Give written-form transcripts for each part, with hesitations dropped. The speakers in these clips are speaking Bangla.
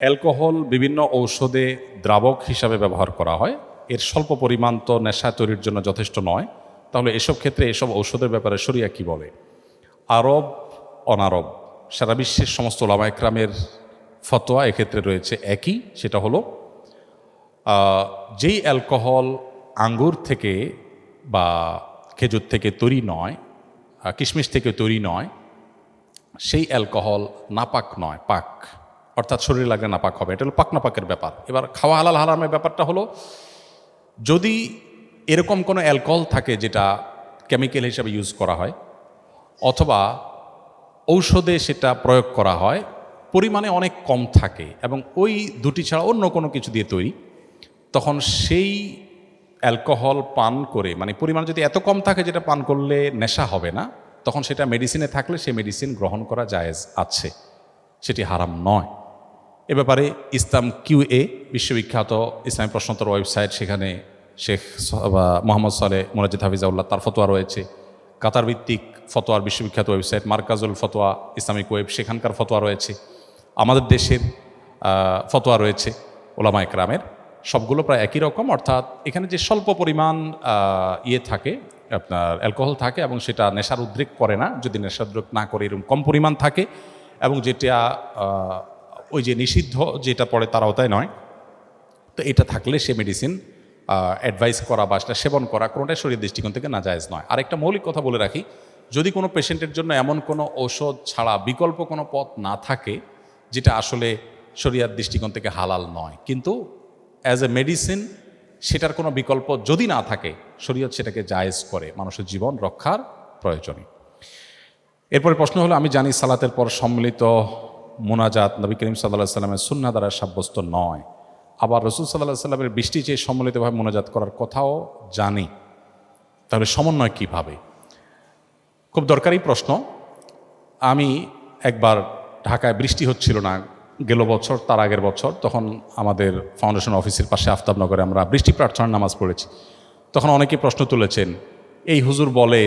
অ্যালকোহল বিভিন্ন ঔষধে দ্রাবক হিসাবে ব্যবহার করা হয়। এর স্বল্প পরিমাণ তো নেশা তৈরির জন্য যথেষ্ট নয়। তাহলে এসব ক্ষেত্রে এসব ঔষধের ব্যাপারে শরিয়া কি বলে? আরব অনারব সারা বিশ্বের সমস্ত ওলামা একরামের ফতোয়া এক্ষেত্রে রয়েছে একই, সেটা হলো যেই অ্যালকোহল আঙ্গুর থেকে বা খেজুর থেকে তৈরি নয়, কিশমিশ থেকে তৈরি নয়, সেই অ্যালকোহল নাপাক নয়, পাক, অর্থাৎ শরীরে লাগলে নাপাক হবে। এটা হলো পাক নাপাকের ব্যাপার। এবার খাওয়া হালাল হারামের ব্যাপারটা হলো, যদি এরকম কোনো অ্যালকোহল থাকে যেটা কেমিক্যাল হিসাবে ইউজ করা হয় অথবা ঔষধে সেটা প্রয়োগ করা হয়, পরিমাণে অনেক কম থাকে এবং ওই দুটি ছাড়া অন্য কোনো কিছু দিয়ে তৈরি, তখন সেই অ্যালকোহল পান করে, মানে পরিমাণ যদি এত কম থাকে যেটা পান করলে নেশা হবে না, তখন সেটা মেডিসিনে থাকলে সেই মেডিসিন গ্রহণ করা জায়েজ আছে, সেটি হারাম নয়। এ ব্যাপারে ইসলাম কিউএ বিশ্ববিখ্যাত ইসলামী প্রশ্নোত্তর ওয়েবসাইট, সেখানে শেখ মোহাম্মদ সালেহ মুনাজ্জিদ হাফিজাউল্লাহ তার ফতোয়া রয়েছে। কাতার ভিত্তিক ফতোয়ার বিশ্ববিখ্যাত ওয়েবসাইট মার্কাজুল ফতোয়া ইসলামিক ওয়েব, সেখানকার ফতোয়া রয়েছে। আমাদের দেশের ফতোয়া রয়েছে ওলামা একরামের, সবগুলো প্রায় একই রকম। অর্থাৎ এখানে যে স্বল্প পরিমাণ থাকে, আপনার অ্যালকোহল থাকে এবং সেটা নেশার উদ্রেক করে না, যদি নেশার উদ্রেক না করে এরকম কম পরিমাণ থাকে, এবং যেটা ওই যে নিষিদ্ধ যেটা পড়ে তার আওতায় নয়, তো এটা থাকলে সে মেডিসিন অ্যাডভাইস করা বা সেটা সেবন করা কোনোটাই শরীরের দৃষ্টিকোণ থেকে নাজায়েজ নয়। আরেকটা মৌলিক কথা বলে রাখি, যদি কোনো পেশেন্টের জন্য এমন কোনো ঔষধ ছাড়া বিকল্প কোনো পথ না থাকে যেটা আসলে শরীয়ত দৃষ্টিকোণ থেকে হালাল নয়, কিন্তু অ্যাজ এ মেডিসিন সেটার কোনো বিকল্প যদি না থাকে, শরীয়ত সেটাকে জায়েজ করে মানুষের জীবন রক্ষার প্রয়োজনে। এরপরে প্রশ্ন হলো, আমি জানি সালাতের পর সম্মিলিত মোনাজাত নবী করিম সাল্লাল্লাহু আলাইহি সাল্লামের সুন্নাহ দ্বারা সাব্যস্ত নয়, আবার রাসূল সাল্লাল্লাহু আলাইহি সাল্লামের বৃষ্টি চেয়ে সম্মিলিতভাবে মোনাজাত করার কথাও জানি, তাহলে সমন্বয় কীভাবে? খুব দরকারি প্রশ্ন। আমি একবার ঢাকায় বৃষ্টি হচ্ছিল না গেল বছর, তার আগের বছর, তখন আমাদের ফাউন্ডেশন অফিসের পাশে আফতাবনগরে আমরা বৃষ্টি প্রার্থনার নামাজ পড়েছি। তখন অনেকে প্রশ্ন তুলেছেন, এই হুজুর বলে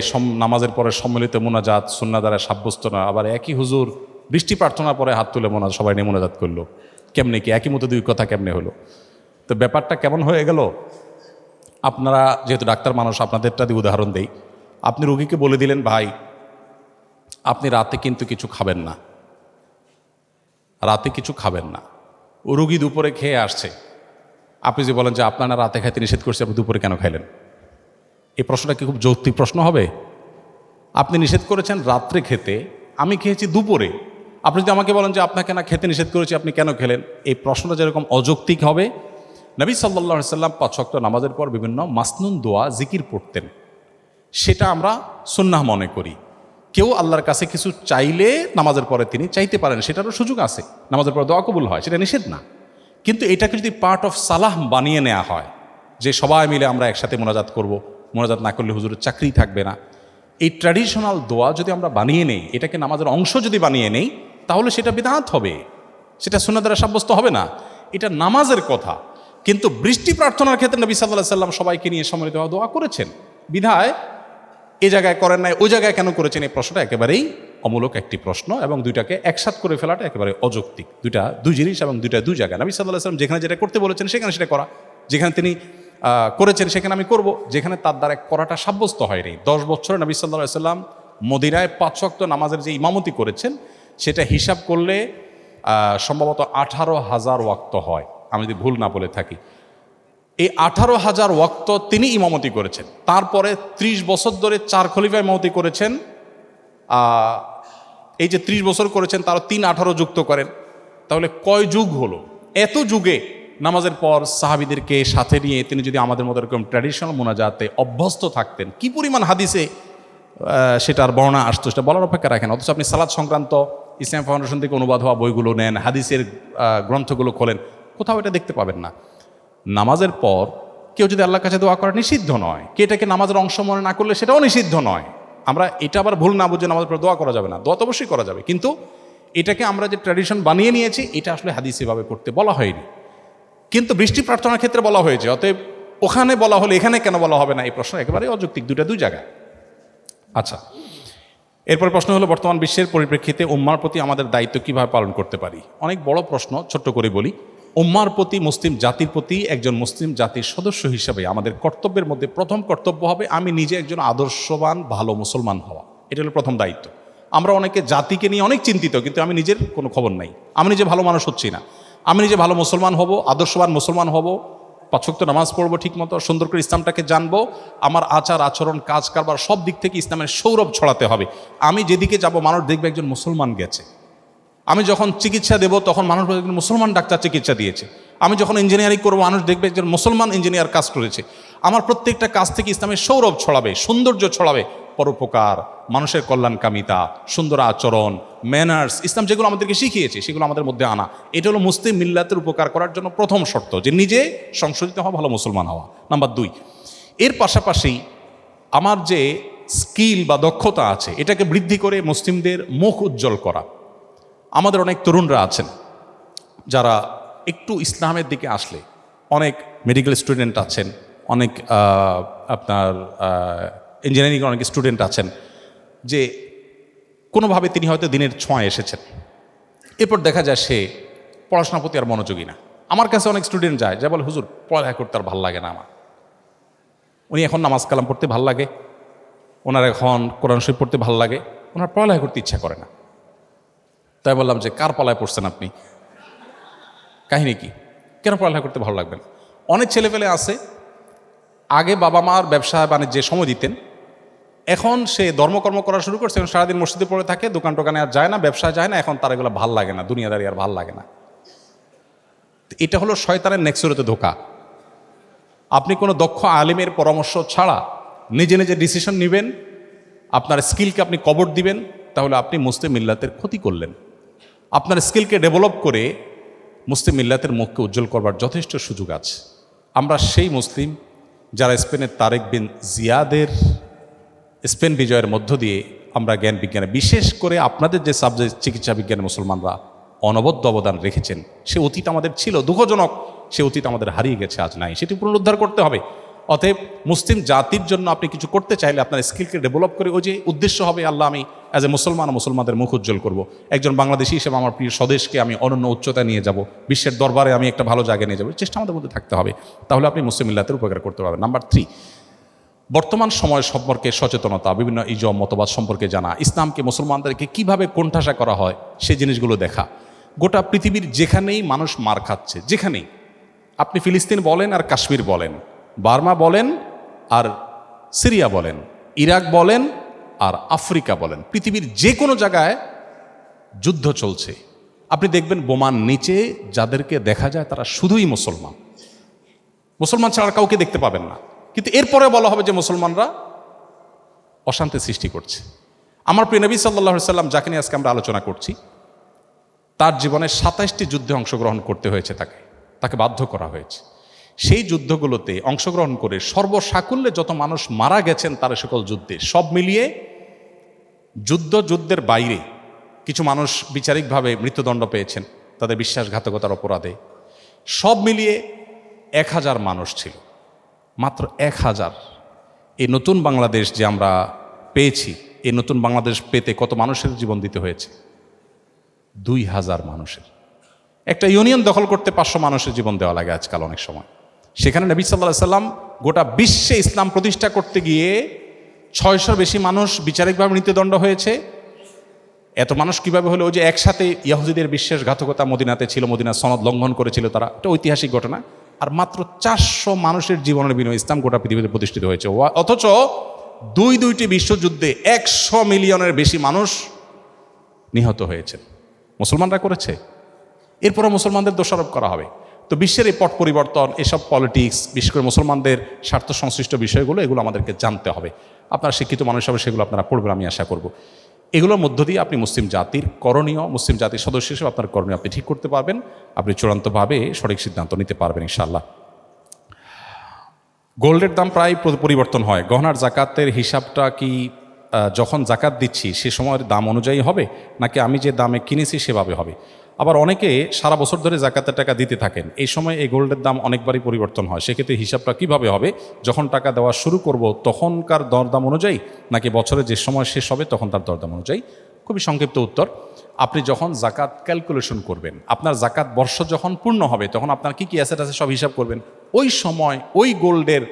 নামাজের পরে সম্মিলিত মোনাজাত সুন্নাহ দ্বারা সাব্যস্ত না, আবার একই হুজুর বৃষ্টি প্রার্থনার পরে হাত তুলে সবাই নিয়ে মোনাজাত করলো, কেমনে কি একই মতো দুই কথা কেমনে হলো? তো ব্যাপারটা কেমন হয়ে গেল, আপনারা যেহেতু ডাক্তার মানুষ, আপনাদেরটা দিয়ে উদাহরণ দেই। আপনি রোগীকে বলে দিলেন, ভাই আপনি রাতে কিন্তু কিছু খাবেন না, রাতে কিছু খাবেন না। ও রুগী দুপুরে খেয়ে আসছে, আপনি যে বলেন যে আপনারা রাতে খাইতে নিষেধ করছে, আপনি দুপুরে কেন খাইলেন? এই প্রশ্নটা কি খুব যৌক্তিক প্রশ্ন হবে? আপনি নিষেধ করেছেন রাত্রে খেতে, আমি খেয়েছি দুপুরে, আপনি যদি আমাকে বলেন যে আপনাকে না খেতে নিষেধ করেছি, আপনি কেন খেলেন? এই প্রশ্নটা যেরকম অযৌক্তিক হবে। নবী সাল্লাল্লাহু আলাইহি সাল্লাম 5 ওয়াক্ত নামাজের পর বিভিন্ন মাসনুন দোয়া জিকির পড়তেন, সেটা আমরা সুন্নাহ মনে করি। কেউ আল্লাহর কাছে কিছু চাইলে নামাজের পরে তিনি চাইতে পারেন, সেটারও সুযোগ আছে, নামাজের পরে দোয়া কবুল হয়, সেটা নিষেধ না। কিন্তু এটাকে যদি পার্ট অফ সালাহ বানিয়ে নেওয়া হয়, যে সবাই মিলে আমরা একসাথে মোনাজাত করব, মোনাজাত না করলে হুজুরের চাকরি থাকবে না, এই ট্র্যাডিশনাল দোয়া যদি আমরা বানিয়ে নেই, এটাকে নামাজের অংশ যদি বানিয়ে নেই, তাহলে সেটা বিদআত হবে, সেটা সুন্নাহ দ্বারা সাব্যস্ত হবে না। এটা নামাজের কথা। কিন্তু বৃষ্টি প্রার্থনার ক্ষেত্রে নবী সাল্লাল্লাহু আলাইহি সাল্লাম সবাইকে নিয়ে সম্মিলিত দোয়া করেছেন, বিধায় এ জায়গায় করেন নাই, ওই জায়গায় কেন করেছেন, এই প্রশ্নটা একেবারেই অমূলক একটি প্রশ্ন, এবং দুইটাকে একসাথ করে ফেলাটা একেবারে অযৌক্তিক। দুই জিনিস এবং দুই জায়গায়। নবী সাল্লাল্লাহু আলাইহি সাল্লাম যেখানে যেটা করতে বলেছেন সেখানে সেটা করা, যেখানে তিনি করেছেন সেখানে আমি করব, যেখানে তার দ্বারা করাটা সাব্যস্ত হয়নি। 10 বছরে নবী সাল্লাল্লাহু আলাইহি সাল্লাম মদিনায় 5 ওয়াক্ত নামাজের যে ইমামতি করেছেন, সেটা হিসাব করলে সম্ভবত 18,000 ওয়াক্ত হয়, আমি যদি ভুল না বলে থাকি। এই 18,000 ওয়াক্ত তিনি ইমামতি করেছেন। তারপরে 30 বছর ধরে 4 খলিফা ইমামতি করেছেন। এই যে 30 বছর করেছেন, তারও 3-18 যুক্ত করেন, তাহলে কয় যুগ হলো? এত যুগে নামাজের পর সাহাবীদেরকে সাথে নিয়ে তিনি যদি আমাদের মতো এরকম ট্র্যাডিশনাল মোনাজাতে অভ্যস্ত থাকতেন, কি পরিমাণ হাদিসে সেটার বর্ণনা আসতো, সেটা বলার অপেক্ষা রাখেন। অথচ আপনি সালাত সংক্রান্ত ইসলাম ফাউন্ডেশন থেকে অনুবাদ হওয়া বইগুলো নেন, হাদিসের গ্রন্থগুলো খোলেন, কোথাও এটা দেখতে পাবেন না। নামাজের পর কেউ যদি আল্লাহর কাছে দোয়া করা নিষিদ্ধ নয়, কে এটাকে নামাজের অংশ মনে না করলে সেটাও নিষিদ্ধ নয়। আমরা এটা আবার ভুল না বুঝে নামাজের পর দোয়া করা যাবে না, দোয়া তো অবশ্যই করা যাবে, কিন্তু এটাকে আমরা যে ট্র্যাডিশন বানিয়ে নিয়েছি, এটা আসলে হাদিসে ভাবে করতে বলা হয়নি। কিন্তু বৃষ্টি প্রার্থনার ক্ষেত্রে বলা হয়েছে, অতএব ওখানে বলা হলে এখানে কেন বলা হবে না, এই প্রশ্ন একেবারে অযৌক্তিক, দুই জায়গায়। আচ্ছা, এরপর প্রশ্ন হলো, বর্তমান বিশ্বের পরিপ্রেক্ষিতে উম্মার প্রতি আমাদের দায়িত্ব কিভাবে পালন করতে পারি? অনেক বড় প্রশ্ন, ছোট্ট করে বলি। উম্মার প্রতি, মুসলিম জাতির প্রতি একজন মুসলিম জাতির সদস্য হিসেবে আমাদের কর্তব্যের মধ্যে প্রথম কর্তব্য হবে আমি নিজে একজন আদর্শবান ভালো মুসলমান হওয়া। এটা হলো প্রথম দায়িত্ব। আমরা অনেকে জাতিকে নিয়ে অনেক চিন্তিত, কিন্তু আমি নিজের কোনো খবর নাই, আমি নিজে ভালো মানুষ হচ্ছি না। আমি নিজে ভালো মুসলমান হব, আদর্শবান মুসলমান হব, 5 ওয়াক্ত নামাজ পড়বো ঠিক মতো, সুন্দর করে ইসলামটাকে জানবো, আমার আচার আচরণ কাজ কারবার সব দিক থেকে ইসলামের সৌরভ ছড়াতে হবে। আমি যেদিকে যাব মানুষ দেখবে একজন মুসলমান গেছে। আমি যখন চিকিৎসা দেব তখন মানুষ বলবে একজন মুসলমান ডাক্তার চিকিৎসা দিয়েছে। আমি যখন ইঞ্জিনিয়ারিং করবো মানুষ দেখবে একজন মুসলমান ইঞ্জিনিয়ার কাজ করেছে। আমার প্রত্যেকটা কাজ থেকে ইসলামের সৌরভ ছড়াবে, সৌন্দর্য ছড়াবে, পরোপকার, মানুষের কল্যাণকামিতা, সুন্দর আচরণ, ম্যানার্স, ইসলাম যেগুলো আমাদেরকে শিখিয়েছে সেগুলো আমাদের মধ্যে আনা। এটা হলো মুসলিম মিল্লাতের উপকার করার জন্য প্রথম শর্ত, যে নিজে সংশোধিত হওয়া, ভালো মুসলমান হওয়া। নাম্বার 2, এর পাশাপাশি আমার যে স্কিল বা দক্ষতা আছে এটাকে বৃদ্ধি করে মুসলিমদের মুখ উজ্জ্বল করা। আমাদের অনেক তরুণরা আছেন যারা একটু ইসলামের দিকে আসলে, অনেক মেডিকেল স্টুডেন্ট আছেন, অনেক আপনার ইঞ্জিনিয়ারিং অনেক স্টুডেন্ট আছেন, যে কোনোভাবে তিনি হয়তো দিনের ছোঁয়ায় এসেছেন, এরপর দেখা যায় সে পড়াশোনার প্রতি আর মনোযোগী না। আমার কাছে অনেক স্টুডেন্ট যায়, যা বলে হুজুর পড়ালেখা করতে আর ভালো লাগে না আমার। উনি এখন নামাজ কালাম পড়তে ভাল লাগে, ওনার এখন কোরআন শরীফ পড়তে ভাল লাগে, ওনার পড়ালেখা করতে ইচ্ছা করে না। তাই বললাম যে কার পালায় পড়ছেন আপনি, কাহিনী কি, কেন পড়ালেখা করতে ভালো লাগবে না? অনেক ছেলেপেলে আছে আগে বাবা মার ব্যবসা বাণিজ্যে সময় দিতেন, এখন সে ধর্মকর্ম করা শুরু করছে, এখন সারাদিন মসজিদে পড়ে থাকে, দোকান টোকানে আর যায় না, ব্যবসায় যায় না, এখন তার এগুলো ভাল লাগে না, দুনিয়াদারি আর ভাল লাগে না। এটা হলো শয়তানের নেক্সুরতে ধোকা। আপনি কোনো দক্ষ আলিমের পরামর্শ ছাড়া নিজে নিজে ডিসিশন নেবেন, আপনার স্কিলকে আপনি কবর দিবেন, তাহলে আপনি মুসলিম মিল্লাতের ক্ষতি করলেন। আপনার স্কিলকে ডেভেলপ করে মুসলিম মিল্লাতের মুখকে উজ্জ্বল করবার যথেষ্ট সুযোগ আছে। আমরা সেই মুসলিম যারা স্পেনের তারেক বিন জিয়াদের স্পেন বিজয়ের মধ্য দিয়ে আমরা জ্ঞান বিজ্ঞানে, বিশেষ করে আপনাদের যে সাবজেক্ট চিকিৎসা বিজ্ঞানে মুসলমানরা অনবদ্য অবদান রেখেছেন, সে অতীত আমাদের ছিল, দুঃখজনক সে অতীত আমাদের হারিয়ে গেছে, আজ নাই, সেটি পুনরুদ্ধার করতে হবে। অতএব মুসলিম জাতির জন্য আপনি কিছু করতে চাইলে আপনার স্কিলকে ডেভেলপ করে, ওই যে উদ্দেশ্য হবে আল্লাহ আমি অ্যাজ এ মুসলমান মুসলমানদের মুখ উজ্জ্বল করব, একজন বাংলাদেশি হিসেবে আমার প্রিয় স্বদেশকে আমি অনন্য উচ্চতায় নিয়ে যাব, বিশ্বের দরবারে আমি একটা ভালো জায়গায় নিয়ে যাবো, চেষ্টা আমাদের মধ্যে থাকতে হবে, তাহলে আপনি মুসলিম মিল্লাতের উপকার করতে পারবেন। নাম্বার 3, বর্তমান সময় সম্পর্কে সচেতনতা, বিভিন্ন ইজম মতবাদ সম্পর্কে জানা, ইসলামকে মুসলমানদেরকে কিভাবে কোণঠাসা করা হয় সেই জিনিসগুলো দেখা। গোটা পৃথিবীর যেখানেই মানুষ মার খাচ্ছে, যেখানেই, আপনি ফিলিস্তিন বলেন আর কাশ্মীর বলেন, বার্মা বলেন আর সিরিয়া বলেন, ইরাক বলেন আর আফ্রিকা বলেন, পৃথিবীর যে কোনো জায়গায় যুদ্ধ চলছে। আপনি দেখবেন বোমার নিচে যাদেরকে দেখা যায় তারা শুধুই মুসলমান, মুসলমান ছাড়া কাউকে দেখতে পাবেন না, কিন্তু এরপরে বলা হবে যে মুসলমানরা অশান্তি সৃষ্টি করছে। আমার প্রিয় নবী সাল্লাল্লাহু আলাইহি সাল্লাম, যাকে নিয়ে আজকে আমরা আলোচনা করছি, তার জীবনে 27টি যুদ্ধে অংশগ্রহণ করতে হয়েছে, তাকে বাধ্য করা হয়েছে। সেই যুদ্ধগুলোতে অংশগ্রহণ করে সর্বসাকুল্যে যত মানুষ মারা গেছেন তার সকল যুদ্ধে, সব মিলিয়ে যুদ্ধের বাইরে কিছু মানুষ বিচারিকভাবে মৃত্যুদণ্ড পেয়েছেন তাদের বিশ্বাসঘাতকতার অপরাধে, সব মিলিয়ে 1000 মানুষ ছিল, মাত্র 1000। এই নতুন বাংলাদেশ যে আমরা পেয়েছি, এই নতুন বাংলাদেশ পেতে কত মানুষের জীবন দিতে হয়েছে? 2000 মানুষের। একটা ইউনিয়ন দখল করতে 500 মানুষের জীবন দেওয়া লাগে আজকাল অনেক সময়। সেখানে নবী সাল্লাল্লাহু আলাইহি সাল্লাম গোটা বিশ্বে ইসলাম প্রতিষ্ঠা করতে গিয়ে 600 বেশি মানুষ বিচারিকভাবে মৃত্যুদণ্ড হয়েছে। এত মানুষ কিভাবে হলো? যে একসাথে ইহুদিদের বিশ্বাসঘাতকতা মদিনাতে ছিল, মদিনা সনদ লঙ্ঘন করেছিল তারা, এটা ঐতিহাসিক ঘটনা। আর মাত্র 400 মানুষের জীবনের বিনিময়ে ইসলাম গোটা পৃথিবীতে প্রতিষ্ঠিত হয়েছে। অথচ দুইটি বিশ্বযুদ্ধে 100 মিলিয়নের বেশি মানুষ নিহত হয়েছেন, মুসলমানরা করেছে। এরপরও মুসলমানদের দোষারোপ করা হবে। তো বিশ্বের এই পট পরিবর্তন, এসব পলিটিক্স, বিশেষ করে মুসলমানদের স্বার্থ সংশ্লিষ্ট বিষয়গুলো, এগুলো আমাদেরকে জানতে হবে। আপনারা শিক্ষিত মানুষ হবে, সেগুলো আপনারা পড়বেন, আমি আশা করব। এগুলোর মধ্য দিয়ে আপনি মুসলিম জাতির করণীয়, মুসলিম জাতির সদস্য হিসেবে আপনার করণীয় আপনি ঠিক করতে পারবেন, আপনি চূড়ান্তভাবে সঠিক সিদ্ধান্ত নিতে পারবেন ইনশাআল্লাহ। গোল্ডের দাম প্রায় পরিবর্তন হয়, গহনার জাকাতের হিসাবটা কি যখন জাকাত দিচ্ছি সে সময়ের দাম অনুযায়ী হবে, নাকি আমি যে দামে কিনেছি সেভাবে হবে? আবার অনেকে সারা বছর ধরে জাকাতের টাকা দিতে থাকেন, এই সময় এই গোল্ডের দাম অনেকবারই পরিবর্তন হয়। সেক্ষেত্রে হিসাবটা কিভাবে হবে? যখন টাকা দেওয়া শুরু করব তখনকার দরদাম অনুযায়ী, নাকি বছরে যে সময় শেষ হবে তখন তার দরদাম অনুযায়ী? খুবই সংক্ষিপ্ত উত্তর, আপনি যখন জাকাত ক্যালকুলেশন করবেন, আপনার জাকাত বর্ষ যখন পূর্ণ হবে তখন আপনার কি কি অ্যাসেট আছে সব হিসাব করবেন। ওই সময় ওই গোল্ডের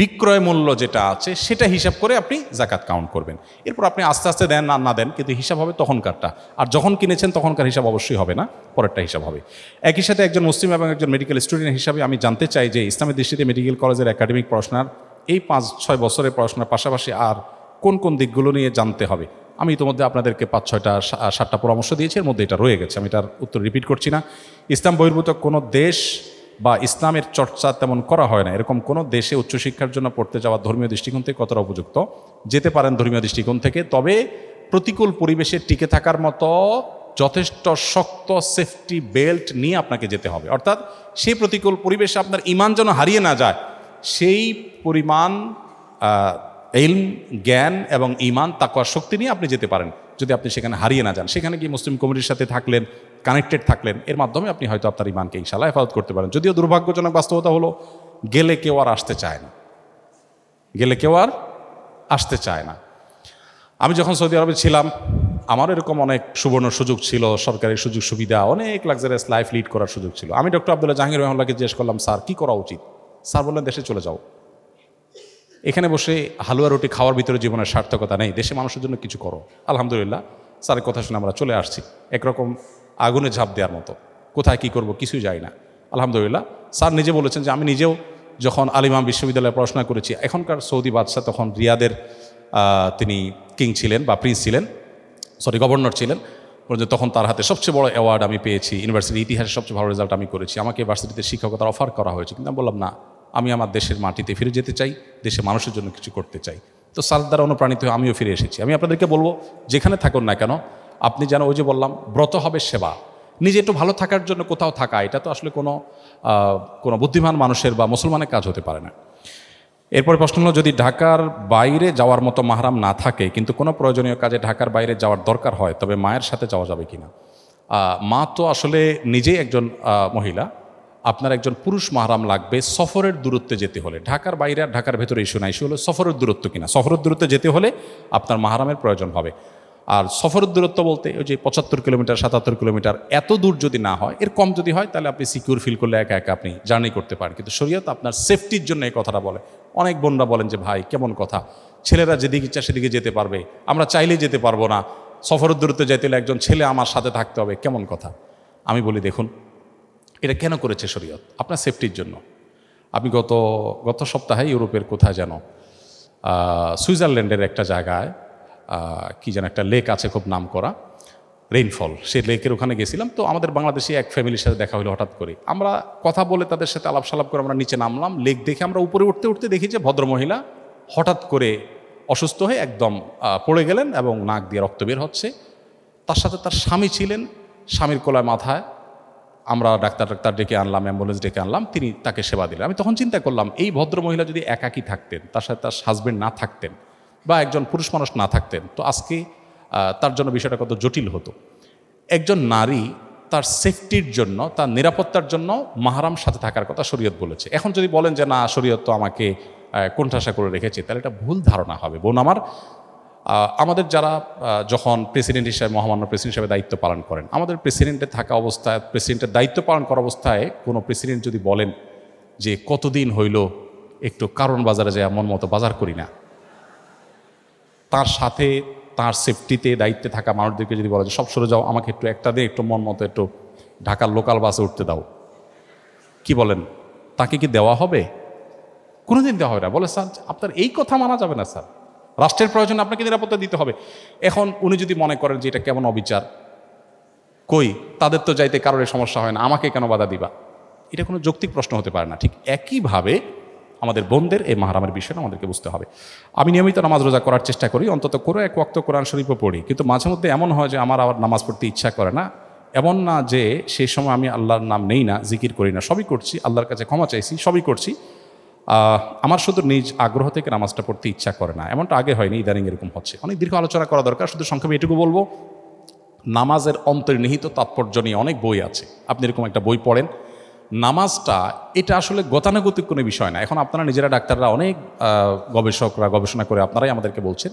বিক্রয় মূল্য যেটা আছে সেটা হিসাব করে আপনি জাকাত কাউন্ট করবেন। এরপর আপনি আস্তে আস্তে দেন আর না দেন, কিন্তু হিসাব হবে তখনকারটা। আর যখন কিনেছেন তখনকার হিসাব অবশ্যই হবে না, পরেরটা হিসাব হবে। একই সাথে একজন মুসলিম এবং একজন মেডিকেল স্টুডেন্ট হিসাবে আমি জানতে চাই যে ইসলামের দৃষ্টিতে মেডিকেল কলেজের একাডেমিক পড়াশোনার এই 5-6 বছরের পড়াশোনার পাশাপাশি আর কোন কোন দিকগুলো নিয়ে জানতে হবে। আমি ইতিমধ্যে আপনাদেরকে 5-6-7টা পরামর্শ দিয়েছি, এর মধ্যে এটা রয়ে গেছে, আমি এটার উত্তর রিপিট করছি না। ইসলাম বহির্ভূত কোনো দেশ বা ইসলামের চর্চা তেমন করা হয় না, এরকম কোনো দেশে উচ্চশিক্ষার জন্য পড়তে যাওয়া ধর্মীয় দৃষ্টিকোণ থেকে কতটা উপযুক্ত? যেতে পারেন ধর্মীয় দৃষ্টিকোণ থেকে, তবে প্রতিকূল পরিবেশে টিকে থাকার মতো যথেষ্ট শক্ত সেফটি বেল্ট নিয়ে আপনাকে যেতে হবে। অর্থাৎ সেই প্রতিকূল পরিবেশে আপনার ঈমান যেন হারিয়ে না যায়, সেই পরিমাণ ইলম, জ্ঞান এবং ঈমান, তাকওয়ার শক্তি নিয়ে আপনি যেতে পারেন। যদি আপনি সেখানে হারিয়ে না যান, সেখানে গিয়ে মুসলিম কমিউনিটির সাথে থাকলেন, কানেক্টেড থাকলেন, এর মাধ্যমে আপনি হয়তো আপনার ঈমানকে ইনশাআল্লাহ হেফাজত করতে পারেন। যদিও দুর্ভাগ্যজনক বাস্তবতা হলো গেলে কেউ আর আসতে চায় না, গেলে কেউ আর আসতে চায় না। আমি যখন সৌদি আরবে ছিলাম আমার এরকম অনেক সুবর্ণ সুযোগ ছিল, সরকারি সুযোগ সুবিধা, অনেক লাক্সারিয়াস লাইফ লিড করার সুযোগ ছিল। আমি ডক্টর আব্দুল্লাহ জাহাঙ্গীর রহমানকে জিজ্ঞেস করলাম, স্যার কী করা উচিত? স্যার বললেন, দেশে চলে যাও। এখানে বসে হালুয়া রুটি খাওয়ার ভিতরে জীবনের সার্থকতা নেই, দেশে মানুষের জন্য কিছু করো। আলহামদুলিল্লাহ, স্যারের কথা শুনে আমরা চলে আসছি, একরকম আগুনে ঝাঁপ দেওয়ার মতো। কোথায় কি করব কিছুই যাই না। আলহামদুলিল্লাহ, স্যার নিজে বলেছেন যে আমি নিজেও যখন আল ইমাম বিশ্ববিদ্যালয়ে পড়াশোনা করেছি, এখনকার সৌদি বাদশাহ তখন রিয়াদের তিনি কিং ছিলেন বা প্রিন্স ছিলেন, গভর্নর ছিলেন, তখন তার হাতে সবচেয়ে বড় অ্যাওয়ার্ড আমি পেয়েছি, ইউনিভার্সিটির ইতিহাসে সবচেয়ে ভালো রেজাল্ট আমি করেছি, আমাকে ভার্সিটিতে শিক্ষকতার অফার করা হয়েছে। কিন্তু আমি বললাম না, আমি আমার দেশের মাটিতে ফিরে যেতে চাই, দেশের মানুষের জন্য কিছু করতে চাই। তো স্যার দ্বারা অনুপ্রাণিত হয়ে আমিও ফিরে এসেছি। আমি আপনাদেরকে বলবো, যেখানে থাকুন না কেন, আপনি যেন ওই যে বললাম ব্রত হবে সেবা, নিজে একটু ভালো থাকার জন্য কোথাও থাকা, এটা তো আসলে কোনো বুদ্ধিমান মানুষের বা মুসলমানের কাজ হতে পারে না। এরপর প্রশ্ন হলো, যদি ঢাকার বাইরে যাওয়ার মতো মাহরাম না থাকে কিন্তু কোনো প্রয়োজনীয় কাজে ঢাকার বাইরে যাওয়ার দরকার হয়, তবে মায়ের সাথে যাওয়া যাবে কিনা? মা তো আসলে নিজেই একজন মহিলা, আপনার একজন পুরুষ মাহরাম লাগবে সফরের দূরত্বে যেতে হলে। ঢাকার বাইরে আর ঢাকার ভেতরে ইস্যু না, ইস্যু হলো সফরের দূরত্ব কিনা। সফরের দূরত্বে যেতে হলে আপনার মাহরামের প্রয়োজন হবে। আর সফরের দূরত্ব বলতে ওই যে 75 কিলোমিটার 77 কিলোমিটার, এত দূর যদি না হয়, এর কম যদি হয়, তাহলে আপনি সিকিউর ফিল করলে একা একা আপনি জার্নি করতে পারেন। কিন্তু শরীয়ত আপনার সেফটির জন্য এই কথাটা বলে। অনেক বোনরা বলেন যে ভাই কেমন কথা, ছেলেরা যেদিকে ইচ্ছা সেদিকে যেতে পারবে, আমরা চাইলেই যেতে পারবো না, সফরের দূরত্বে যেতে হলে একজন ছেলে আমার সাথে থাকতে হবে, কেমন কথা? আমি বলি, দেখুন এটা কেন করেছে শরীয়ত? আপনার সেফটির জন্য। আমি গত সপ্তাহে ইউরোপের কোথায় যেন সুইজারল্যান্ডের একটা জায়গায় কি যেন একটা লেক আছে খুব নাম করা, রেইনফল, সেই লেকের ওখানে গেছিলাম। তো আমাদের বাংলাদেশি এক ফ্যামিলির সাথে দেখা হলো হঠাৎ করে। আমরা কথা বলে তাদের সাথে আলাপ সালাপ করে আমরা নিচে নামলাম। লেক দেখে আমরা উপরে উঠতে উঠতে দেখি যে ভদ্রমহিলা হঠাৎ করে অসুস্থ হয়ে একদম পড়ে গেলেন এবং নাক দিয়ে রক্ত বের হচ্ছে। তার সাথে তার স্বামী ছিলেন, স্বামীর কোলায় মাথায়। আমরা ডাক্তার ডেকে আনলাম, অ্যাম্বুলেন্স ডেকে আনলাম, তিনি তাকে সেবা দিলেন। আমি তখন চিন্তা করলাম, এই ভদ্রমহিলা যদি একাকী থাকতেন, তার সাথে তার হাজবেন্ড না থাকতেন বা একজন পুরুষ মানুষ না থাকতেন, তো আজকে তার জন্য বিষয়টা কত জটিল হতো। একজন নারী তার সেফটির জন্য, তার নিরাপত্তার জন্য মাহরাম সাথে থাকার কথা শরীয়ত বলেছে। এখন যদি বলেন যে না, শরীয়ত তো আমাকে কোণঠাসা করে রেখেছে, তাহলে এটা ভুল ধারণা হবে। বোন আমার, আমাদের যারা যখন প্রেসিডেন্ট হিসেবে, মহামান্য প্রেসিডেন্ট হিসেবে দায়িত্ব পালন করেন, আমাদের প্রেসিডেন্টে থাকা অবস্থায়, প্রেসিডেন্টের দায়িত্ব পালন করা অবস্থায় কোনো প্রেসিডেন্ট যদি বলেন যে কতদিন হইল একটু কারণ বাজারে যায় মন মতো বাজার করি না, তার সাথে তার সেফটিতে দায়িত্বে থাকা মানুষদেরকে যদি বলা যে সব সরে যাও, আমাকে একটু একটা দিয়ে একটু মন মতো একটু ঢাকার লোকাল বাসে উঠতে দাও, কি বলেন? তাকে কি দেওয়া হবে? কোনোদিন দেওয়া হবে না। বলে স্যার আপনার এই কথা মানা যাবে না স্যার, রাষ্ট্রের প্রয়োজনে আপনাকে নিরাপত্তা দিতে হবে। এখন উনি যদি মনে করেন যে এটা কেমন অবিচার, কই তাদের তো যাইতে কারোর সমস্যা হয় না, আমাকে কেন বাধা দিবা? এটা কোনো যৌক্তিক প্রশ্ন হতে পারে না। ঠিক একইভাবে আমাদের বোনদের এই মাহরামের বিষয়টা আমাদেরকে বুঝতে হবে। আমি নিয়মিত নামাজ রোজা করার চেষ্টা করি, অন্তত করে এক ওয়াক্ত কোরআন শরীফও পড়ি, কিন্তু মাঝে মধ্যে এমন হয় যে আমার আবার নামাজ পড়তে ইচ্ছা করে না। এমন না যে সেই সময় আমি আল্লাহর নাম নেই না, জিকির করি না, সবই করছি, আল্লাহর কাছে ক্ষমা চাইছি, সবই করছি। আমার শুধু নিজ আগ্রহ থেকে নামাজটা পড়তে ইচ্ছা করে না। এমনটা আগে হয়নি, ইদানিং এরকম হচ্ছে। অনেক দীর্ঘ আলোচনা করা দরকার, শুধু সংক্ষেপে এটুকু বলবো, নামাজের অন্তর্নিহিত তাৎপর্য নিয়ে অনেক বই আছে। আপনি এরকম একটা বই পড়েন, নামাজটা এটা আসলে গতানুগতিক কোনো বিষয় না। এখন আপনারা নিজেরা ডাক্তাররা অনেক গবেষকরা গবেষণা করে আপনারাই আমাদেরকে বলছেন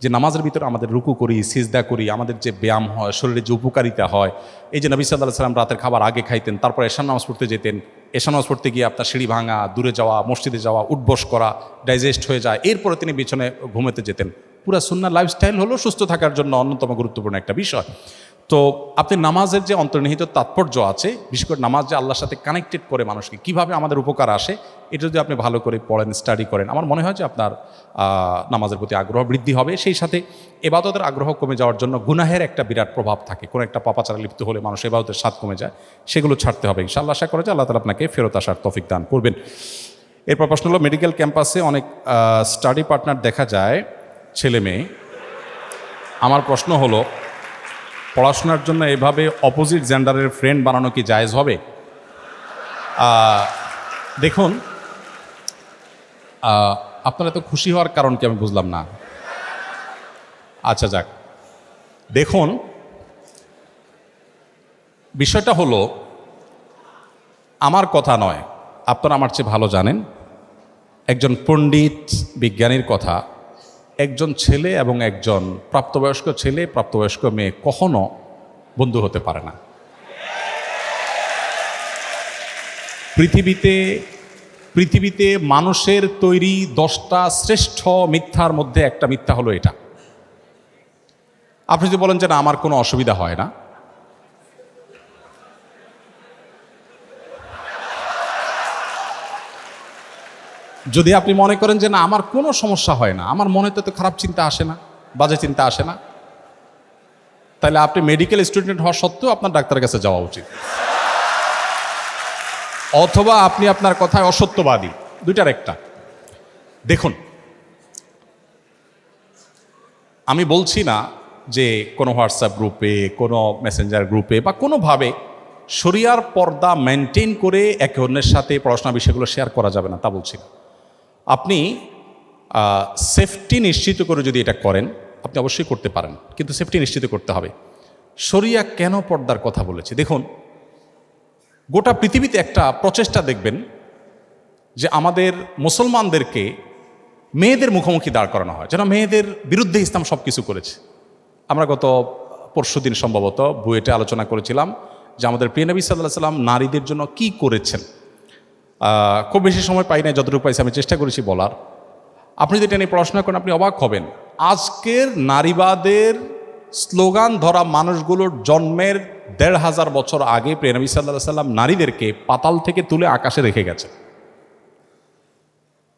যে নামাজের ভিতরে আমাদের রুকু করি, সিজদা করি, আমাদের যে ব্যায়াম হয়, শরীরে যে উপকারিতা হয়, এই যে নবী সাল্লাল্লাহু আলাইহি সাল্লাম রাতের খাবার আগে খাইতেন, তারপর এশার নামাজ পড়তে যেতেন, এশার নামাজ পড়তে গিয়ে আপনার সিঁড়ি ভাঙা, দূরে যাওয়া, মসজিদে যাওয়া, উঠবস করা, ডাইজেস্ট হয়ে যায়, এরপরে তিনি বিছানে ঘুমাতে যেতেন। পুরা সুন্নাহ লাইফস্টাইল হলো সুস্থ থাকার জন্য অন্যতম গুরুত্বপূর্ণ একটা বিষয়। তো আপনি নামাজের যে অন্তর্নিহিত তাৎপর্য আছে, বিশেষ করে নামাজ যে আল্লাহর সাথে কানেক্টেড করে মানুষকে, কিভাবে আমাদের উপকার আসে, এটা যদি আপনি ভালো করে পড়েন, স্টাডি করেন, আমার মনে হয় যে আপনার নামাজের প্রতি আগ্রহ বৃদ্ধি হবে। সেই সাথে এবাদতের আগ্রহ কমে যাওয়ার জন্য গুনাহের একটা বিরাট প্রভাব থাকে। কোনো একটা পাপাচারে লিপ্ত হলে মানুষ এবাদতের স্বাদ কমে যায়, সেগুলো ছাড়তে হবে ইনশাআল্লাহ। আশা করা যায় আল্লাহ তাআলা আপনাকে ফেরত আসার তৌফিক দান করবেন। এরপর প্রশ্ন হলো, মেডিকেল ক্যাম্পাসে অনেক স্টাডি পার্টনার দেখা যায়, ছেলে মেয়ে। আমার প্রশ্ন হলো, পড়াশোনার জন্য এভাবে অপোজিট জেন্ডারের ফ্রেন্ড বানানো কি জায়েজ হবে? দেখুন, আপনারা তো খুশি হওয়ার কারণ কি আমি বুঝলাম না। আচ্ছা যাক, দেখুন বিষয়টা হলো, আমার কথা নয়, আপনারা আমার চেয়ে ভালো জানেন, একজন পণ্ডিত বিজ্ঞানীর কথা, একজন ছেলে এবং একজন প্রাপ্তবয়স্ক ছেলে, প্রাপ্তবয়স্ক মেয়ে কখনো বন্ধু হতে পারে না। পৃথিবীতে মানুষের তৈরি 10টা শ্রেষ্ঠ মিথ্যার মধ্যে একটা মিথ্যা হলো এটা। আপনি যদি বলেন যে না আমার কোনো অসুবিধা হয় না, যদি আপনি মনে করেন যে না আমার কোনো সমস্যা হয় না, আমার মনে তো খারাপ চিন্তা আসে না, বাজে চিন্তা আসে না, তাহলে আপনি মেডিকেল স্টুডেন্ট হওয়া সত্ত্বেও আপনার ডাক্তারের কাছে যাওয়া উচিত। অথবা আপনি আপনার কথায় অসত্যবাদী, দুইটার একটা। দেখুন, আমি বলছি না যে কোনো হোয়াটসঅ্যাপ গ্রুপে, কোনো মেসেঞ্জার গ্রুপে বা কোনোভাবে শরিয়ার পর্দা মেনটেন করে একে অন্যের সাথে পড়াশোনা বিষয়গুলো শেয়ার করা যাবে না, তা বলছি না। আপনি সেফটি নিশ্চিত করে যদি এটা করেন, আপনি অবশ্যই করতে পারেন, কিন্তু সেফটি নিশ্চিত করতে হবে। শরিয়া কেন পর্দার কথা বলেছে? দেখুন, গোটা পৃথিবীতে একটা প্রচেষ্টা দেখবেন যে আমাদের মুসলমানদেরকে মেয়েদের মুখোমুখি দাঁড় করানো হয়, যেন মেয়েদের বিরুদ্ধে ইসলাম সব কিছু করেছে। আমরা গত পরশুদিন সম্ভবত বুয়েটে আলোচনা করেছিলাম যে আমাদের প্রিয় নবী সাল্লাল্লাহু আলাইহি ওয়াসাল্লাম নারীদের জন্য কি করেছেন। খুব বেশি সময় পাই নাই, যতটুকু পাইছি আমি চেষ্টা করেছি বলার। আপনি যদি এটা নিয়ে পড়াশোনা করেন, আপনি অবাক হবেন। আজকের নারীবাদের স্লোগান ধরা মানুষগুলোর জন্মের ১৫০০ বছর আগে প্রিয় নবী সাল্লাল্লাহু আলাইহি ওয়াসাল্লাম নারীদেরকে পাতাল থেকে তুলে আকাশে রেখে গেছে।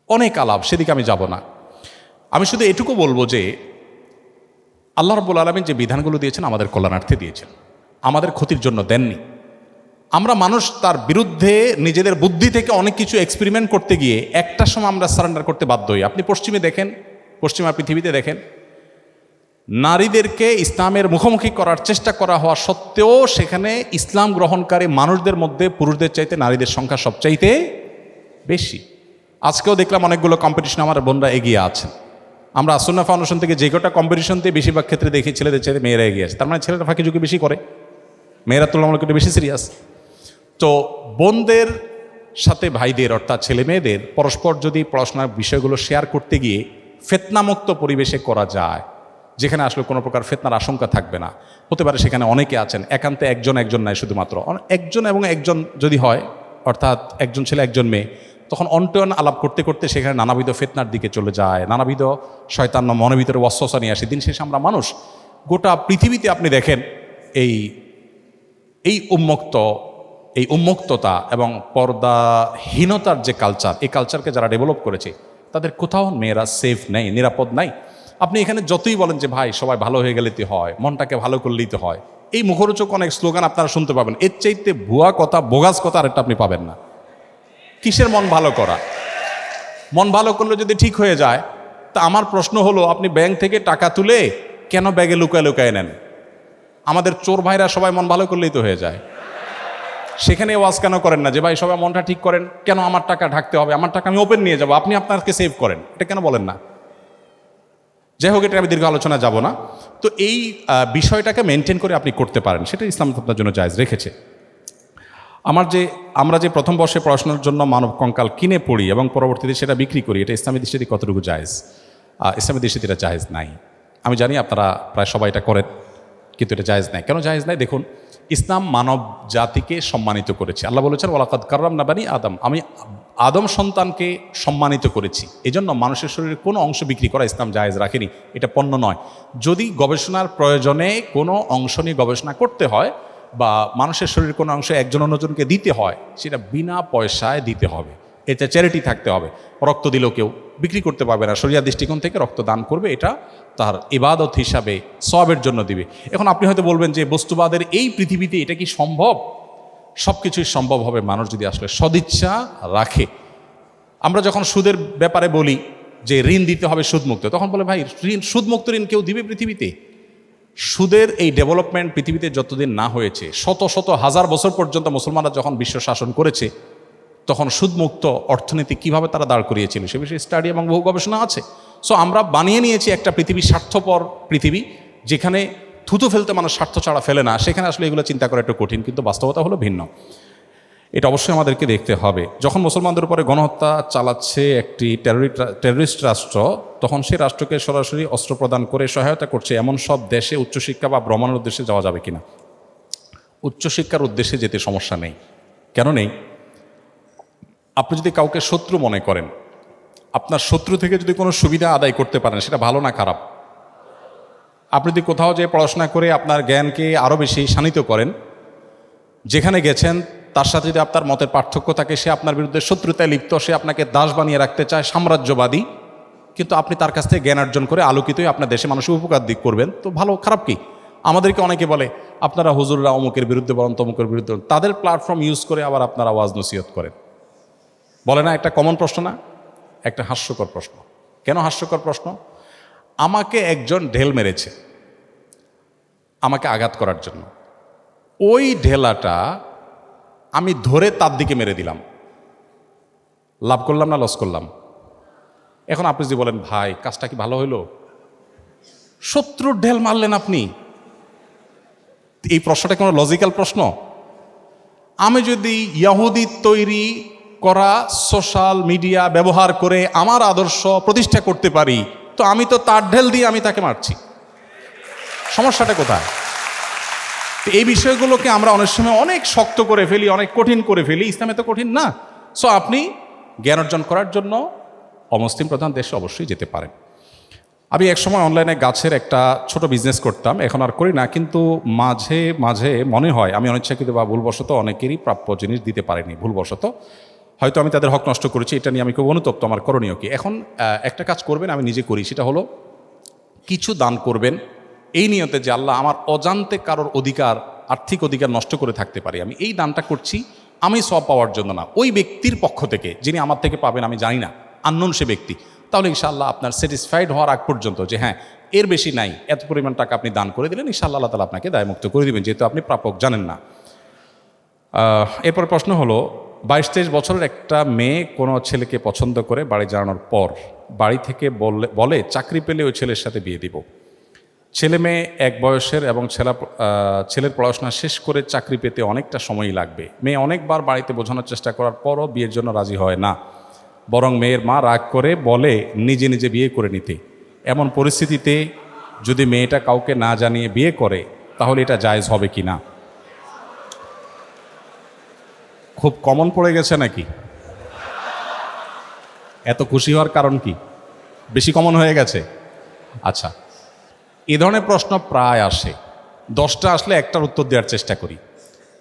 অনেক আলাপ, সেদিকে আমি যাব না। আমি শুধু এটুকু বলবো যে আল্লাহ রাব্বুল আলামিন যে বিধানগুলো দিয়েছেন আমাদের কল্যাণার্থে দিয়েছেন, আমাদের ক্ষতির জন্য দেননি। আমরা মানুষ তার বিরুদ্ধে নিজেদের বুদ্ধি থেকে অনেক কিছু এক্সপেরিমেন্ট করতে গিয়ে একটা সময় আমরা সারেন্ডার করতে বাধ্য হই। আপনি পশ্চিমে দেখেন, পশ্চিমা পৃথিবীতে দেখেন, নারীদেরকে ইসলামের মুখোমুখি করার চেষ্টা করা হওয়া সত্ত্বেও সেখানে ইসলাম গ্রহণকারী মানুষদের মধ্যে পুরুষদের চাইতে নারীদের সংখ্যা সবচাইতে বেশি। আজকেও দেখলাম অনেকগুলো কম্পিটিশন আমার বোনরা এগিয়ে আছেন। আমরা সুন্নাহ ফাউন্ডেশন থেকে যে কটা কম্পিটিশনতে বেশিরভাগ ক্ষেত্রে দেখি ছেলেদের চাইতে মেয়েরা এগিয়ে আছে। তার মানে ছেলেরা ফাঁকি ঝুঁকি বেশি করে, মেয়েরা তুলনামূলক একটু বেশি সিরিয়াস। তো বোনদের সাথে ভাইদের অর্থাৎ ছেলে মেয়েদের পরস্পর যদি পড়াশোনার বিষয়গুলো শেয়ার করতে গিয়ে ফিতনামুক্ত পরিবেশে করা যায়, যেখানে আসলে কোনো প্রকার ফিতনার আশঙ্কা থাকবে না, হতে পারে সেখানে অনেকে আছেন, একান্তে একজন নাই, শুধুমাত্র একজন এবং একজন যদি হয়, অর্থাৎ একজন ছেলে একজন মেয়ে, তখন অন্টন আলাপ করতে করতে সেখানে নানাবিধ ফিতনার দিকে চলে যায়, নানাবিধ শয়তান মনের ভিতরে ওয়াসওয়াসা নিয়ে আসে। দিন শেষে আমরা মানুষ, গোটা পৃথিবীতে আপনি দেখেন এই উন্মুক্ততা এবং পর্দাহীনতার যে কালচার, এই কালচারকে যারা ডেভেলপ করেছে তাদের কোথাও মেয়েরা সেফ নেই, নিরাপদ নাই। আপনি এখানে যতই বলেন যে ভাই সবাই ভালো হয়ে গেলে তো হয়, মনটাকে ভালো করলেই তো হয়, এই মুখরোচক অনেক স্লোগান আপনারা শুনতে পাবেন, এর চাইতে ভুয়া কথা, বোগাস কথা আরেকটা আপনি পাবেন না। কিসের মন ভালো করা? মন ভালো করলে যদি ঠিক হয়ে যায়, তা আমার প্রশ্ন হলো, আপনি ব্যাংক থেকে টাকা তুলে কেন ব্যাগে লুকায় লুকায় নেন? আমাদের চোর ভাইরা সবাই মন ভালো করলেই তো হয়ে যায়। সেখানে ওয়াজ কেন করেন না যে ভাই সবাই মনটা ঠিক করেন, কেন আমার টাকা ঢাকতে হবে, আমার টাকা আমি ওপেন নিয়ে যাবো, আপনি আপনাকে সেভ করেন, এটা কেন বলেন না? যাই হোক, এটা আমি দীর্ঘ আলোচনা যাব না। তো এই বিষয়টাকে মেনটেন করে আপনি করতে পারেন, সেটা ইসলাম আপনার জন্য জায়েজ রেখেছে। আমরা যে প্রথম বর্ষে পড়াশোনার জন্য মানব কঙ্কাল কিনে পড়ি এবং পরবর্তীতে সেটা বিক্রি করি, এটা ইসলামী দৃষ্টিতে কতটুকু জায়েজ? ইসলামী দৃষ্টিতে এটা জায়েজ নাই। আমি জানি আপনারা প্রায় সবাই এটা করেন, কিন্তু এটা জায়েজ নাই। কেন জায়েজ নাই? দেখুন, ইসলাম মানব জাতিকে সম্মানিত করেছে। আল্লাহ বলেছেন, ওয়ালাকাদ কাররামনা বানি আদম, আমি আদম সন্তানকে সম্মানিত করেছি। এজন্য মানুষের শরীরে কোনো অংশ বিক্রি করা ইসলাম জায়েজ রাখেনি, এটা পণ্য নয়। যদি গবেষণার প্রয়োজনে কোনো অংশ নিয়ে গবেষণা করতে হয় বা মানুষের শরীরের কোনো অংশ একজন অন্যজনকে দিতে হয়, সেটা বিনা পয়সায় দিতে হবে, এটা চ্যারিটি থাকতে হবে। রক্ত দিলেও কেউ বিক্রি করতে পারবে না, শরিয়া দৃষ্টিকোণ থেকে রক্ত দান করবে, এটা তার ইবাদত হিসাবে সওয়াবের জন্য দিবে। এখন আপনি হয়তো বলবেন যে বস্তুবাদের এই পৃথিবীতে এটা কি সম্ভব? সব কিছুই সম্ভব হবে মানুষ যদি আসলে সদিচ্ছা রাখে। আমরা যখন সুদের ব্যাপারে বলি যে ঋণ দিতে হবে সুদমুক্ত, তখন বলে ভাই সুদমুক্ত ঋণ কেউ দিবে পৃথিবীতে? সুদের এই ডেভেলপমেন্ট পৃথিবীতে যতদিন না হয়েছে, শত শত হাজার বছর পর্যন্ত মুসলমানরা যখন বিশ্ব শাসন করেছে, তখন সুদমুক্ত অর্থনীতি কিভাবে তারা দাঁড় করিয়েছিল সে বিষয়ে স্টাডি এবং বহু গবেষণা আছে। সো আমরা বানিয়ে নিয়েছি একটা পৃথিবী, স্বার্থপর পৃথিবী, যেখানে থুতু ফেলতে মানুষ স্বার্থ ছাড়া ফেলে না। সেখানে আসলে এগুলো চিন্তা করা একটু কঠিন, কিন্তু বাস্তবতা হলো ভিন্ন। এটা অবশ্যই আমাদেরকে দেখতে হবে। যখন মুসলমানদের উপরে গণহত্যা চালাচ্ছে একটি টেররিস্ট রাষ্ট্র, তখন সেই রাষ্ট্রকে সরাসরি অস্ত্র প্রদান করে সহায়তা করছে এমন সব দেশে উচ্চশিক্ষা বা ভ্রমণের উদ্দেশ্যে যাওয়া যাবে কিনা? উচ্চশিক্ষার উদ্দেশ্যে যেতে সমস্যা নেই। কেন নেই? আপনি যদি কাউকে শত্রু মনে করেন, আপনার শত্রু থেকে যদি কোনো সুবিধা আদায় করতে পারেন, সেটা ভালো না খারাপ? আপনি যদি কোথাও যে পড়াশোনা করে আপনার জ্ঞানকে আরও বেশি শানিত করেন, যেখানে গেছেন তার সাথে যদি আপনার মতের পার্থক্য থাকে, সে আপনার বিরুদ্ধে শত্রুতায় লিপ্ত, সে আপনাকে দাস বানিয়ে রাখতে চায়, সাম্রাজ্যবাদী, কিন্তু আপনি তার কাছ থেকে জ্ঞান অর্জন করে আলোকিতই আপনার দেশে মানুষের উপকার দিক করবেন, তো ভালো খারাপ কি? আমাদেরকে অনেকে বলে আপনারা হুজুররা অমুকের বিরুদ্ধে বলেন, তমুকের বিরুদ্ধে, তাদের প্ল্যাটফর্ম ইউজ করে আবার আপনারা ওয়াজ নসিহত করেন। বলে না, একটা কমন প্রশ্ন না? একটা হাস্যকর প্রশ্ন। কেন হাস্যকর প্রশ্ন? আমাকে একজন ঢেল মেরেছে আমাকে আঘাত করার জন্য, ওই ঢেলাটা আমি ধরে তার দিকে মেরে দিলাম, লাভ করলাম না লস করলাম? এখন আপনি যদি বলেন ভাই কাজটা কি ভালো হইল? শত্রুর ঢেল মারলেন আপনি, এই প্রশ্নটা কোনো লজিক্যাল প্রশ্ন? আমি যদি ইহুদি তৈরি করা সোশ্যাল মিডিয়া ব্যবহার করে আমার আদর্শ প্রতিষ্ঠা করতে পারি, তো আমি তো তার ঢেল দিয়ে আমি তাকে মারছি, সমস্যাটা কোথায়? এই বিষয়গুলোকে আমরা অনেক সময় অনেক শক্ত করে ফেলি, অনেক কঠিন করে ফেলি। ইসলামে তো কঠিন না। সো আপনি জ্ঞান অর্জন করার জন্য অমুসলিম প্রধান দেশে অবশ্যই যেতে পারেন। আমি একসময় অনলাইনে গাছের একটা ছোট বিজনেস করতাম, এখন আর করি না, কিন্তু মাঝে মাঝে মনে হয় আমি অনিচ্ছাকৃত বা ভুলবশত অনেকেরই প্রাপ্য জিনিস দিতে পারিনি, ভুলবশত হয়তো আমি তাদের হক নষ্ট করেছি। এটা নিয়ে আমি খুব অনুতপ্ত। আমার করণীয় কি? এখন একটা কাজ করবেন, আমি নিজে করি, সেটা হলো কিছু দান করবেন এই নিয়তে যে আল্লাহ আমার অজান্তে কারোর অধিকার, আর্থিক অধিকার নষ্ট করে থাকতে পারি, আমি এই দানটা করছি আমি সওয়াব পাওয়ার জন্য না, ওই ব্যক্তির পক্ষ থেকে, যিনি আমার থেকে পাবেন আমি জানি না, আননোন সে ব্যক্তি। তাহলে ইনশাআল্লাহ আপনার স্যাটিসফাইড হওয়ার আগ পর্যন্ত যে হ্যাঁ এর বেশি নাই, এত পরিমাণ টাকা আপনি দান করে দিলেন, ইনশাআল্লাহ আল্লাহ তাআলা আপনাকে দায়মুক্ত করে দেবেন, যেহেতু আপনি প্রাপক জানেন না। এরপর প্রশ্ন হলো, 22-23 বছরের একটা মেয়ে কোনো ছেলেকে পছন্দ করে বাড়ি জানানোর পর বাড়ি থেকে বলে চাকরি পেলে ওই ছেলের সাথে বিয়ে দিব। ছেলে মেয়ে এক বয়সের এবং ছেলের পড়াশোনা শেষ করে চাকরি পেতে অনেকটা সময়ই লাগবে। মেয়ে অনেকবার বাড়িতে বোঝানোর চেষ্টা করার পরও বিয়ের জন্য রাজি হয় না, বরং মেয়ের মা রাগ করে বলে নিজে নিজে বিয়ে করে নিতে। এমন পরিস্থিতিতে যদি মেয়েটা কাউকে না জানিয়ে বিয়ে করে, তাহলে এটা জায়েজ হবে কি না? খুব কমন পড়ে গেছে নাকি? এত খুশি হওয়ার কারণ কি? বেশি কমন হয়ে গেছে? আচ্ছা, এ ধরনের প্রশ্ন প্রায় আসে, 10টা আসলে একটার উত্তর দেওয়ার চেষ্টা করি,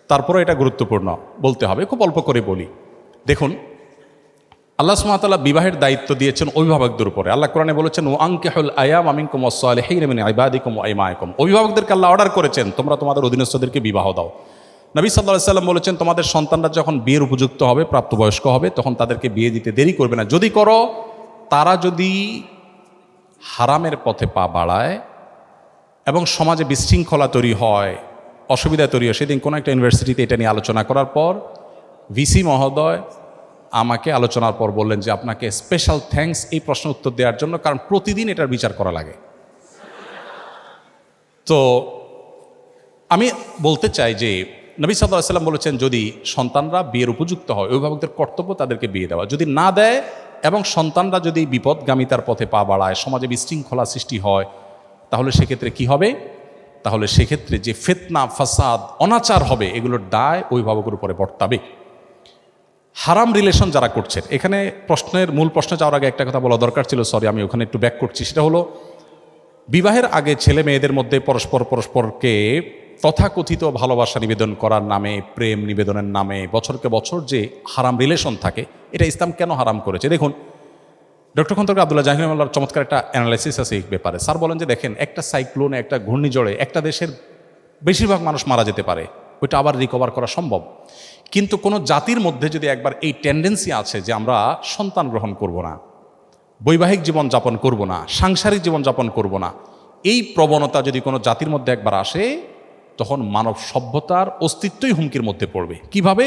তারপরে এটা গুরুত্বপূর্ণ বলতে হবে, খুব অল্প করে বলি। দেখুন, আল্লাহ সুবহানাহু ওয়া তাআলা বিবাহের দায়িত্ব দিয়েছেন অভিভাবকদের উপরে। আল্লাহ কোরআনে বলেছেন, ওয়া আনকিহুল আয়ামা মিনকুম ওয়াস-সালিহিনা মিন ইবাদিকুম ওয়া ইমাইকুম। অভিভাবকদেরকে আল্লাহ অর্ডার করেছেন তোমরা তোমাদের অধীনস্থদেরকে বিবাহ দাও। নবী সাল্লাল্লাহু আলাইহি ওয়াসাল্লাম বলেছেন, তোমাদের সন্তানরা যখন বিয়ের উপযুক্ত হবে, প্রাপ্তবয়স্ক হবে, তখন তাদেরকে বিয়ে দিতে দেরি করবে না। যদি করো, তারা যদি হারামের পথে পা বাড়ায় এবং সমাজে বিশৃঙ্খলা তৈরি হয়, অসুবিধা তৈরি হয়। সেদিন কোনো একটা ইউনিভার্সিটিতে এটা নিয়ে আলোচনা করার পর ভিসি মহোদয় আমাকে আলোচনার পর বললেন যে আপনাকে স্পেশাল থ্যাঙ্কস এই প্রশ্ন উত্তর দেওয়ার জন্য, কারণ প্রতিদিন এটার বিচার করা লাগে। তো আমি বলতে চাই যে নবী সাল্লাল্লাহু আলাইহি ওয়াসাল্লাম বলেছেন, যদি সন্তানরা বিয়ের উপযুক্ত হয় অভিভাবকদের কর্তব্য তাদেরকে বিয়ে দেওয়া। যদি না দেয় এবং সন্তানরা যদি বিপদগামিতার পথে পা বাড়ায়, সমাজে বিশৃঙ্খলা সৃষ্টি হয়, তাহলে সেক্ষেত্রে কি হবে? তাহলে সেক্ষেত্রে যে ফিতনা, ফাসাদ, অনাচার হবে, এগুলোর দায় অভিভাবকের উপরে বর্তাবে। হারাম রিলেশন যারা করছেন, এখানে মূল প্রশ্নে যাওয়ার আগে একটা কথা বলা দরকার ছিল, সরি আমি ওখানে একটু ব্যাক করছি। সেটা হলো, বিবাহের আগে ছেলে মেয়েদের মধ্যে পরস্পরকে তথাকথিত ভালোবাসা নিবেদন করার নামে, প্রেম নিবেদনের নামে বছরকে বছর যে হারাম রিলেশন থাকে, এটা ইসলাম কেন হারাম করেছে? দেখুন, ডক্টর খন্দকার আব্দুল্লাহ জাহির রহমাতুল্লাহর চমৎকার একটা অ্যানালাইসিস আছে এই ব্যাপারে। স্যার বলেন যে দেখেন, একটা সাইক্লোনে, একটা ঘূর্ণিঝড়ে একটা দেশের বেশিরভাগ মানুষ মারা যেতে পারে, ওইটা আবার রিকভার করা সম্ভব। কিন্তু কোনো জাতির মধ্যে যদি একবার এই টেন্ডেন্সি আছে যে আমরা সন্তান গ্রহণ করব না, বৈবাহিক জীবন যাপন করব না, সাংসারিক জীবন যাপন করব না, এই প্রবণতা যদি কোনো জাতির মধ্যে একবার আসে, তখন মানব সভ্যতার অস্তিত্বই হুমকির মধ্যে পড়বে। কিভাবে?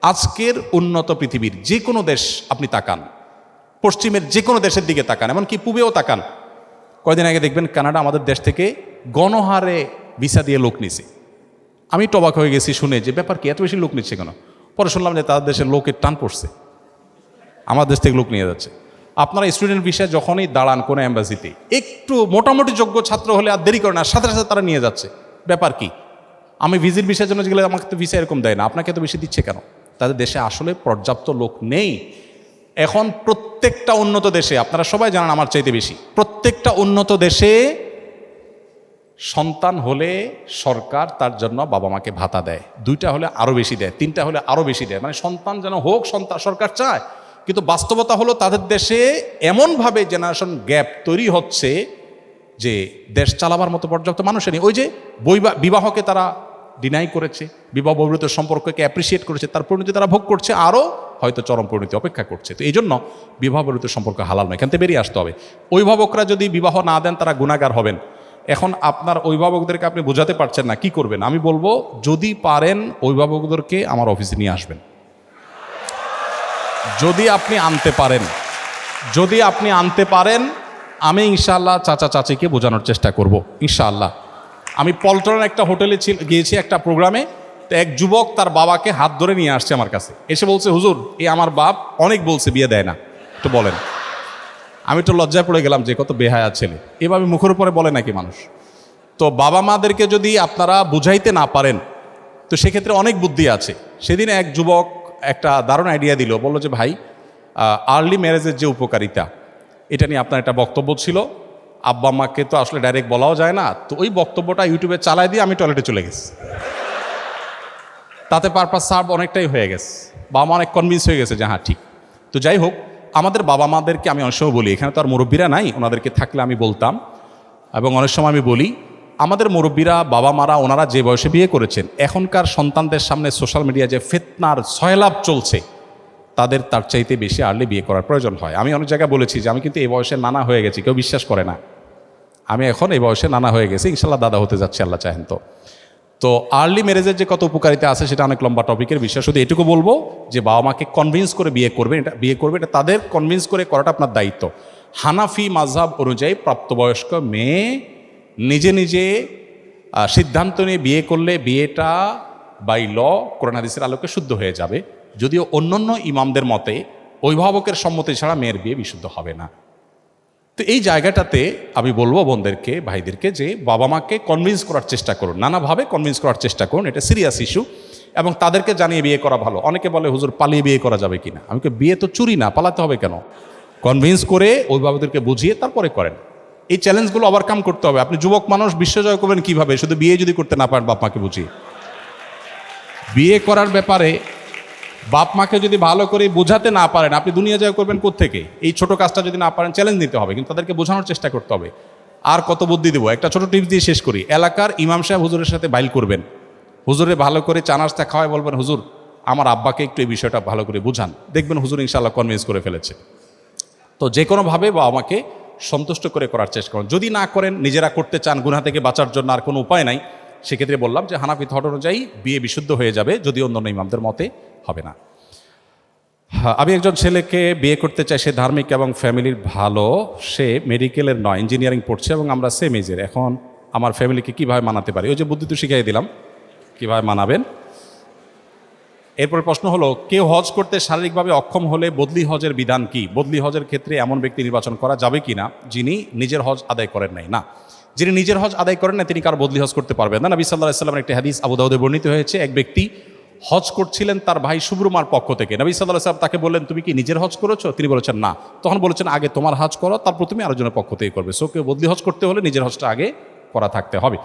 আজকের উন্নত পৃথিবীর যে কোনো দেশ আপনি তাকান, পশ্চিমের যে কোনো দেশের দিকে তাকান, এমনকি পূবেও তাকান, কয়দিন আগে দেখবেন কানাডা আমাদের দেশ থেকে গণহারে ভিসা দিয়ে লোক নিছে। আমি তো অবাক হয়ে গেছি শুনে যে ব্যাপার কি, এত বেশি লোক নিচ্ছে কেন? পরে শুনলাম যে তাদের দেশের লোকের টান পড়ছে, আমার দেশ থেকে লোক নিয়ে যাচ্ছে। আপনারা স্টুডেন্ট ভিসা যখনই দাঁড়ান কোনো অ্যাম্বাসিতে, একটু মোটামুটি যোগ্য ছাত্র হলে আর দেরি করে না, সাথে সাথে তারা নিয়ে যাচ্ছে। ব্যাপার কি? আমি ভিজিট ভিসার জন্য গেলে আমাকে তো ভিসা এরকম দেয় না, আপনাকে তো বেশি দিচ্ছে কেন? তাদের দেশে আসলে পর্যাপ্ত লোক নেই। এখন প্রত্যেকটা উন্নত দেশে, আপনারা সবাই জানেন আমার চাইতে বেশি, প্রত্যেকটা উন্নত দেশে সন্তান হলে সরকার তার জন্য বাবা মাকে ভাতা দেয়, 2টা হলে আরও বেশি দেয়, 3টা হলে আরও বেশি দেয়, মানে সন্তান যেন হোক সরকার চায়। কিন্তু বাস্তবতা হলো তাদের দেশে এমনভাবে জেনারেশন গ্যাপ তৈরি হচ্ছে যে দেশ চালাবার মতো পর্যাপ্ত মানুষ নেই। ওই যে বিবাহকে তারা ডিনাই করেছে, বিবাহ বহির্ভূত সম্পর্ককে অ্যাপ্রিসিয়েট করেছে, তার পরিণতি তারা ভোগ করছে, আরও হয়তো চরম পরিণতি অপেক্ষা করছে। তো এই জন্য বিবাহ বহির্ভূত সম্পর্ক হালাল নয়, এখান থেকে বেরিয়ে আসতে হবে। অভিভাবকরা যদি বিবাহ না দেন তারা গুনাহগার হবেন। এখন আপনার অভিভাবকদেরকে আপনি বোঝাতে পারছেন না, কি করবেন? আমি বলবো, যদি পারেন অভিভাবকদেরকে আমার অফিসে নিয়ে আসবেন। যদি আপনি আনতে পারেন, আমি ইনশাআল্লাহ চাচা চাচিকে বোঝানোর চেষ্টা করব ইনশাআল্লাহ। আমি পল্টনের একটা হোটেলে গিয়েছি একটা প্রোগ্রামে, তো এক যুবক তার বাবাকে হাত ধরে নিয়ে আসছে আমার কাছে, এসে বলছে, হুজুর এই আমার বাপ অনেক বলছে বিয়ে দেয় না, তো বলেন। আমি তো লজ্জায় পড়ে গেলাম যে কত বেহায়া ছেলে, এভাবে মুখের উপরে বলে নাকি মানুষ? তো বাবা মাদেরকে যদি আপনারা বুঝাইতে না পারেন, তো সেক্ষেত্রে অনেক বুদ্ধি আছে। সেদিন এক যুবক একটা দারুণ আইডিয়া দিল, বললো যে ভাই, আর্লি ম্যারেজের যে উপকারিতা, এটা নিয়ে আপনার একটা বক্তব্য ছিল, আব্বা আম্মাকে তো আসলে ডাইরেক্ট বলাও যায় না, তো ওই বক্তব্যটা ইউটিউবে চালাই দিয়ে আমি টয়লেটে চলে গেছি। তাতে পারপাস সার্ভ অনেকটাই হয়ে গেছে, বাবা মা অনেক কনভিন্স হয়ে গেছে যে হ্যাঁ ঠিক। তো যাই হোক, আমাদের বাবা মাদেরকে আমি অনেক সময় বলি, এখানে তো আর মুরব্বীরা নাই, ওনাদেরকে থাকলে আমি বলতাম, এবং অনেক সময় আমি বলি, আমাদের মুরব্বীরা, বাবা মারা, ওনারা যে বয়সে বিয়ে করেছেন, এখনকার সন্তানদের সামনে সোশ্যাল মিডিয়া যে ফিতনার সয়লাভ চলছে, তাদের তার চাইতে বেশি আর্লি বিয়ে করার প্রয়োজন হয়। আমি অনেক জায়গায় বলেছি যে আমি কিন্তু এই বয়সে নানা হয়ে গেছি, কেউ বিশ্বাস করে না, আমি এখন এই বয়সে নানা হয়ে গেছি, ইনশাল্লাহ দাদা হতে যাচ্ছে আল্লাহ চাহেন তো। তো আর্লি ম্যারেজের যে কত উপকারিতা আছে সেটা অনেক লম্বা টপিকের বিষয়। শুধু এটুকু বলবো যে বাবা মাকে কনভিন্স করে বিয়ে করবেন, এটা তাদের কনভিন্স করে করাটা আপনার দায়িত্ব। হানাফি মাযহাব অনুযায়ী প্রাপ্তবয়স্ক মেয়ে নিজে নিজে সিদ্ধান্ত নিয়ে বিয়ে করলে বিয়েটা বাই ল কোরআন হাদিসের আলোকে শুদ্ধ হয়ে যাবে। যদিও অন্যান্য ইমামদের মতে অভিভাবকের সম্মতি ছাড়া মেয়ের বিয়ে বিশুদ্ধ হবে না। তো এই জায়গাটাতে আমি বলবো বোনদেরকে, ভাইদেরকে, যে বাবা মাকে কনভিন্স করার চেষ্টা করুন, নানাভাবে কনভিন্স করার চেষ্টা করুন, এটা সিরিয়াস ইস্যু, এবং তাদেরকে জানিয়ে বিয়ে করা ভালো। অনেকে বলে হুজুর পালিয়ে বিয়ে করা যাবে কিনা, আমি বিয়ে তো চুরি না, পালাতে হবে কেন? কনভিন্স করে অভিভাবকদেরকে বুঝিয়ে তারপরে করেন। এই চ্যালেঞ্জগুলো ওভারকাম করতে হবে। আপনি যুবক মানুষ, বিশ্বজয় করবেন কিভাবে? শুধু বিয়ে যদি করতে না পারেন বাপ মাকে বুঝিয়ে। বিয়ে করার ব্যাপারে বাপ মাকে যদি ভালো করে বোঝাতে না পারেন, আপনি দুনিয়া জয় করবেন কোত্থেকে? এই ছোট কাজটা যদি না পারেন, চ্যালেঞ্জ নিতে হবে, কিন্তু তাদেরকে বোঝানোর চেষ্টা করতে হবে। আর কত বুদ্ধি দেবো, একটা ছোট টিপস দিয়ে শেষ করি। এলাকার ইমাম সাহেব হুজুরের সাথে বাইল করবেন, হুজুরে ভালো করে চা নাস্তা খাওয়ায় বলবেন, হুজুর আমার আব্বাকে একটু এই বিষয়টা ভালো করে বুঝান, দেখবেন হুজুর ইনশাআল্লাহ কনভিন্স করে ফেলেছে। তো যে কোনোভাবে বাবা মাকে সন্তুষ্ট করে করার চেষ্টা করুন। যদি না করেন, নিজেরা করতে চান গুনাহ থেকে বাঁচার জন্য, আর কোনো উপায় নাই, সেক্ষেত্রে বললাম যে হানাফি থট অনুযায়ী বিয়ে বিশুদ্ধ হয়ে যাবে, যদি অন্যান্য ইমামদের মতে হবে না। আমি একজন ছেলেকে বিয়ে করতে চাই, সে ধার্মিক এবং ফ্যামিলির ভালো, সে মেডিকেলের নয়, ইঞ্জিনিয়ারিং পড়ছে এবং আমরা সেম এজের। এখন আমার ফ্যামিলিকে কীভাবে মানাতে পারি? ওই যে বুদ্ধি তো শিখিয়ে দিলাম কীভাবে মানাবেন। এরপরে প্রশ্ন হলো, কেউ হজ করতে শারীরিকভাবে অক্ষম হলে বদলি হজের বিধান কি? বদলি হজের ক্ষেত্রে এমন ব্যক্তি নির্বাচন করা যাবে কি না যিনি নিজের হজ আদায় করেন নাই? না, যিনি নিজের হজ আদায় করেন না তিনি কারো বদলি হজ করতে পারবেন না। নবী সাল্লাল্লাহু আলাইহি ওয়াসাল্লামের একটি হাদিস আবু দাউদে বর্ণিত হয়েছে, এক ব্যক্তি হজ করছিলেন তার ভাই সুব্রমার পক্ষ থেকে। নবী সাল্লাল্লাহু আলাইহি ওয়াসাল্লাম তাকে বললেন, তুমি কি নিজের হজ করেছো? তিনি বলেছেন না। তখন বলেছেন, আগে তোমার হজ করো, তারপর তুমি আরেকজনের পক্ষ থেকে করবে। সো কেউ বদলি হজ করতে হলে নিজের হজটা আগে করা থাকতে হবে।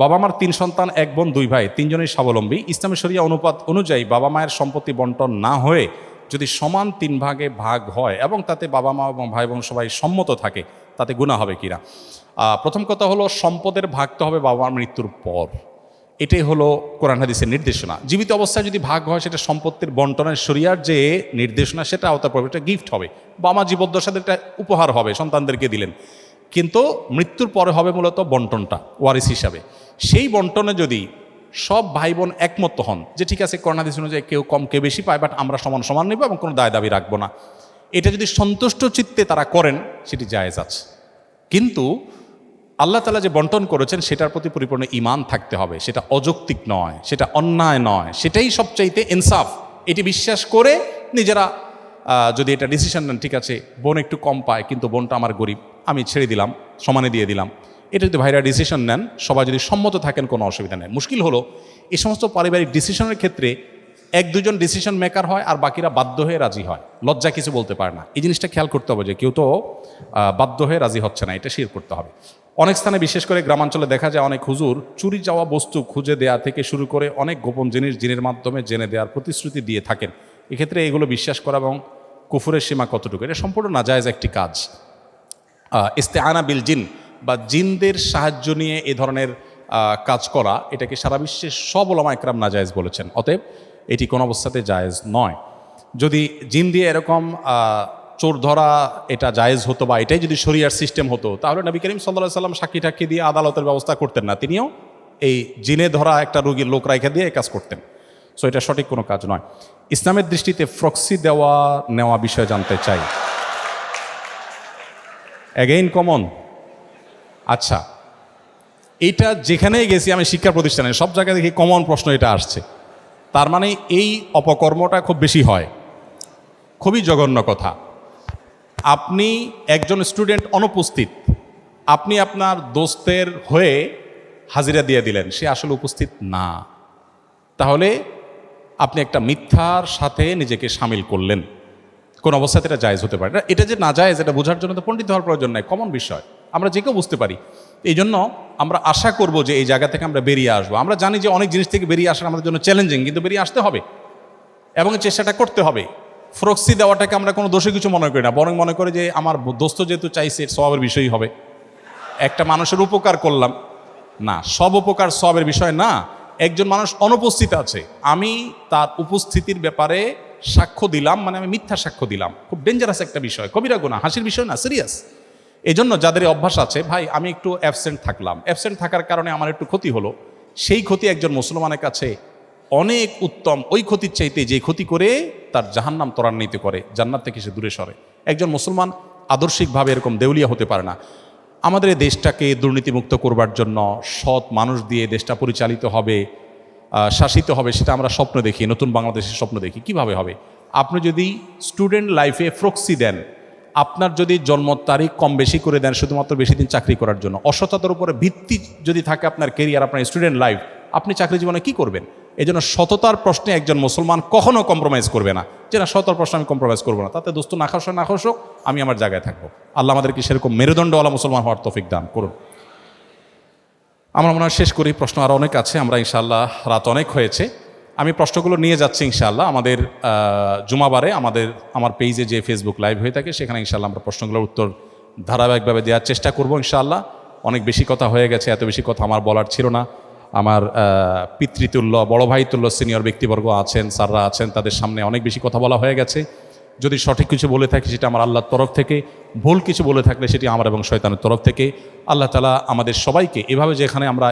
বাবা মার 3 সন্তান, 1 বোন 2 ভাই, 3জনই স্বাবলম্বী। ইসলামী শরিয়া অনুপাত অনুযায়ী বাবা মায়ের সম্পত্তি বন্টন না হয়ে যদি সমান 3 ভাগে ভাগ হয় এবং তাতে বাবা মা এবং ভাই বোন সবাই সম্মত থাকে, তাতে গুনাহ হবে কিনা? প্রথম কথা হলো, সম্পদের ভাগ তো হবে বাবা মার মৃত্যুর পর। এটাই হলো কোরআন হাদিসের নির্দেশনা। জীবিত অবস্থায় যদি ভাগ হয় সেটা সম্পত্তির বন্টনের শরিয়ার যে নির্দেশনা সেটা আওতায় পড়বে, এটা গিফট হবে। বাবা মা জীবদ্দশাতে একটা উপহার হবে, সন্তানদেরকে দিলেন। কিন্তু মৃত্যুর পরে হবে মূলত বন্টনটা ওয়ারিস হিসাবে। সেই বন্টনে যদি সব ভাই বোন একমত হন যে ঠিক আছে কোরআন হাদিস অনুযায়ী কেউ কম কেউ বেশি পায়, বাট আমরা সমান সমান নেব এবং কোনো দায় দাবি রাখবো না, এটা যদি সন্তুষ্ট চিত্তে তারা করেন সেটি জায়েজ আছে। কিন্তু আল্লাহ তাআলা যে বন্টন করেছেন সেটার প্রতি পরিপূর্ণ ঈমান থাকতে হবে, সেটা অযৌক্তিক নয়, সেটা অন্যায় নয়, সেটাই সবচাইতে ইনসাফ। এটি বিশ্বাস করে নিজেরা যদি এটা ডিসিশন নেন, ঠিক আছে বোন একটু কম পায় কিন্তু বোনটা আমার গরিব, আমি ছেড়ে দিলাম, সমানে দিয়ে দিলাম, এটা যদি ভাইরা ডিসিশন নেন, সবাই যদি সম্মত থাকেন, কোনো অসুবিধা নেই। মুশকিল হলো এই সমস্ত পারিবারিক ডিসিশনের ক্ষেত্রে 1-2জন ডিসিশন মেকার হয় আর বাকিরা বাধ্য হয়ে রাজি হয়, লজ্জা কিছু বলতে পারে না। এই জিনিসটা খেয়াল করতে হবে যে কেউ তো বাধ্য হয়ে রাজি হচ্ছে না, এটা শির করতে হবে। অনেক স্থানে বিশেষ করে গ্রামাঞ্চলে দেখা যায় অনেক হুজুর চুরি যাওয়া বস্তু খুঁজে দেয়া থেকে শুরু করে অনেক গোপন জিনিস জিনের মাধ্যমে জেনে দেওয়ার প্রতিশ্রুতি দিয়ে থাকেন। এক্ষেত্রে এগুলো বিশ্বাস করা এবং কুফুরের সীমা কতটুকু, এটা সম্পূর্ণ নাজায়েজ একটি কাজ। ইস্তেআনা বিল জিন বা জিনদের সাহায্য নিয়ে এ ধরনের কাজ করা, এটাকে সারা বিশ্বের সব উলামা ইকরাম নাজায়েজ বলেছেন। অতএব এটি কোনো অবস্থাতে জায়েজ নয়। যদি জিন দিয়ে এরকম চোর ধরা এটা জায়েজ হতো বা এটাই যদি শরিয়ার সিস্টেম হতো, তাহলে নবী করিম সাল্লাল্লাহু আলাইহি ওয়াসাল্লাম সাক্ষী টাক্ষী দিয়ে আদালতের ব্যবস্থা করতেন না, তিনিও এই জিনে ধরা একটা রোগীর লোক রাইখা দিয়ে এই কাজ করতেন। সো এটা সঠিক কোনো কাজ নয়। ইসলামের দৃষ্টিতে প্রক্সি দেওয়া নেওয়া বিষয়ে জানতে চাই। Again common. আচ্ছা, এইটা যেখানেই গেছি আমি শিক্ষা প্রতিষ্ঠানে সব জায়গায় দেখি কমন প্রশ্ন এটা আসছে। তার মানে এই অপকর্মটা খুব বেশি হয়, খুবই জঘন্য কথা। আপনি একজন স্টুডেন্ট অনুপস্থিত, আপনি আপনার দোস্তের হয়ে হাজিরা দিয়ে দিলেন, সে আসলে উপস্থিত না, তাহলে আপনি একটা মিথ্যার সাথে নিজেকে সামিল করলেন। কোন অবস্থাতে এটা জায়েজ হতে পারে না। এটা যে না জায়েজ এটা বোঝার জন্য তো পণ্ডিত হওয়ার প্রয়োজন নাই, কমন বিষয়, আমরা যে কেউ বুঝতে পারি। এই জন্য আমরা আশা করব যে এই জায়গা থেকে আমরা বেরিয়ে আসবো। আমরা জানি যে অনেক জিনিস থেকে বেরিয়ে আসা আমাদের জন্য চ্যালেঞ্জিং, কিন্তু বেরিয়ে আসতে হবে এবং চেষ্টাটা করতে হবে। প্রক্সি দেওয়াটাকে আমরা কোনো দোষে কিছু মনে করি না, বরং মনে করি যে আমার দোস্ত যেহেতু চাইছে সওয়াবের বিষয়ই হবে, একটা মানুষের উপকার করলাম। না, সব উপকার সওয়াবের বিষয় না। একজন মানুষ অনুপস্থিত আছে, আমি তার উপস্থিতির ব্যাপারে সাক্ষ্য দিলাম, মানে আমি মিথ্যা সাক্ষ্য দিলাম, খুব ডেঞ্জারাস একটা বিষয়, কবিরা গুনাহ, হাসির বিষয় না, সিরিয়াস। এই জন্য যাদের অভ্যাস আছে, ভাই আমি একটু অ্যাবসেন্ট থাকলাম, অ্যাবসেন্ট থাকার কারণে আমার একটু ক্ষতি হলো, সেই ক্ষতি একজন মুসলমানের কাছে অনেক উত্তম ওই ক্ষতির চাইতে যে ক্ষতি করে তার জাহান্নাম ত্বরান্বিত করে, জান্নাত থেকে সে দূরে সরে। একজন মুসলমান আদর্শিকভাবে এরকম দেউলিয়া হতে পারে না। আমাদের এই দেশটাকে দুর্নীতিমুক্ত করবার জন্য সৎ মানুষ দিয়ে দেশটা পরিচালিত হবে, শাসিত হবে, সেটা আমরা স্বপ্ন দেখি, নতুন বাংলাদেশের স্বপ্ন দেখি। কিভাবে হবে? আপনি যদি স্টুডেন্ট লাইফে প্রক্সি দেন, আপনার যদি জন্ম তারিখ কম বেশি করে দেন শুধুমাত্র বেশি দিন চাকরি করার জন্য, অসততার উপরে ভিত্তি যদি থাকে আপনার কেরিয়ার, আপনার স্টুডেন্ট লাইফ, আপনি চাকরি জীবনে কি করবেন? এই জন্য সততার প্রশ্নে একজন মুসলমান কখনো কম্প্রোমাইজ করবে না, যে না সততার প্রশ্নে আমি কম্প্রোমাইজ করবো না, তাতে দোস্ত না খসক, আমি আমার জায়গায় থাকবো। আল্লাহ আমাদেরকে সেরকম মেরুদণ্ডওয়ালা মুসলমান হওয়ার তৌফিক দান করুন। আমরা মনে হয় শেষ করি, প্রশ্ন আরও অনেক আছে, আমরা ইনশাআল্লাহ রাত অনেক হয়েছে, আমি প্রশ্নগুলো নিয়ে যাচ্ছি ইনশাআল্লাহ। আমাদের জুমাবারে আমার পেজে যে ফেসবুক লাইভ হয়ে থাকে সেখানে ইনশাআল্লাহ আমরা প্রশ্নগুলোর উত্তর ধারাবাহিকভাবে দেওয়ার চেষ্টা করব ইনশাআল্লাহ। অনেক বেশি কথা হয়ে গেছে, এত বেশি কথা আমার বলার ছিল না। আমার পিতৃতুল্য, বড় ভাইতুল্য সিনিয়র ব্যক্তিবর্গ আছেন, স্যাররা আছেন, তাদের সামনে অনেক বেশি কথা বলা হয়ে গেছে। যদি সঠিক কিছু বলে থাকি সেটা আমার আল্লাহর তরফ থেকে, ভুল কিছু বলে থাকলে সেটি আমার এবং শয়তানের তরফ থেকে। আল্লাহ তাআলা আমাদের সবাইকে এভাবে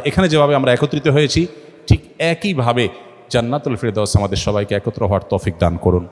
এখানে যেভাবে আমরা একত্রিত হয়েছি, ঠিক একইভাবে জান্নাতুল ফিরদাউস আমাদের সবাইকে একত্র হওয়ার তৌফিক দান করুন।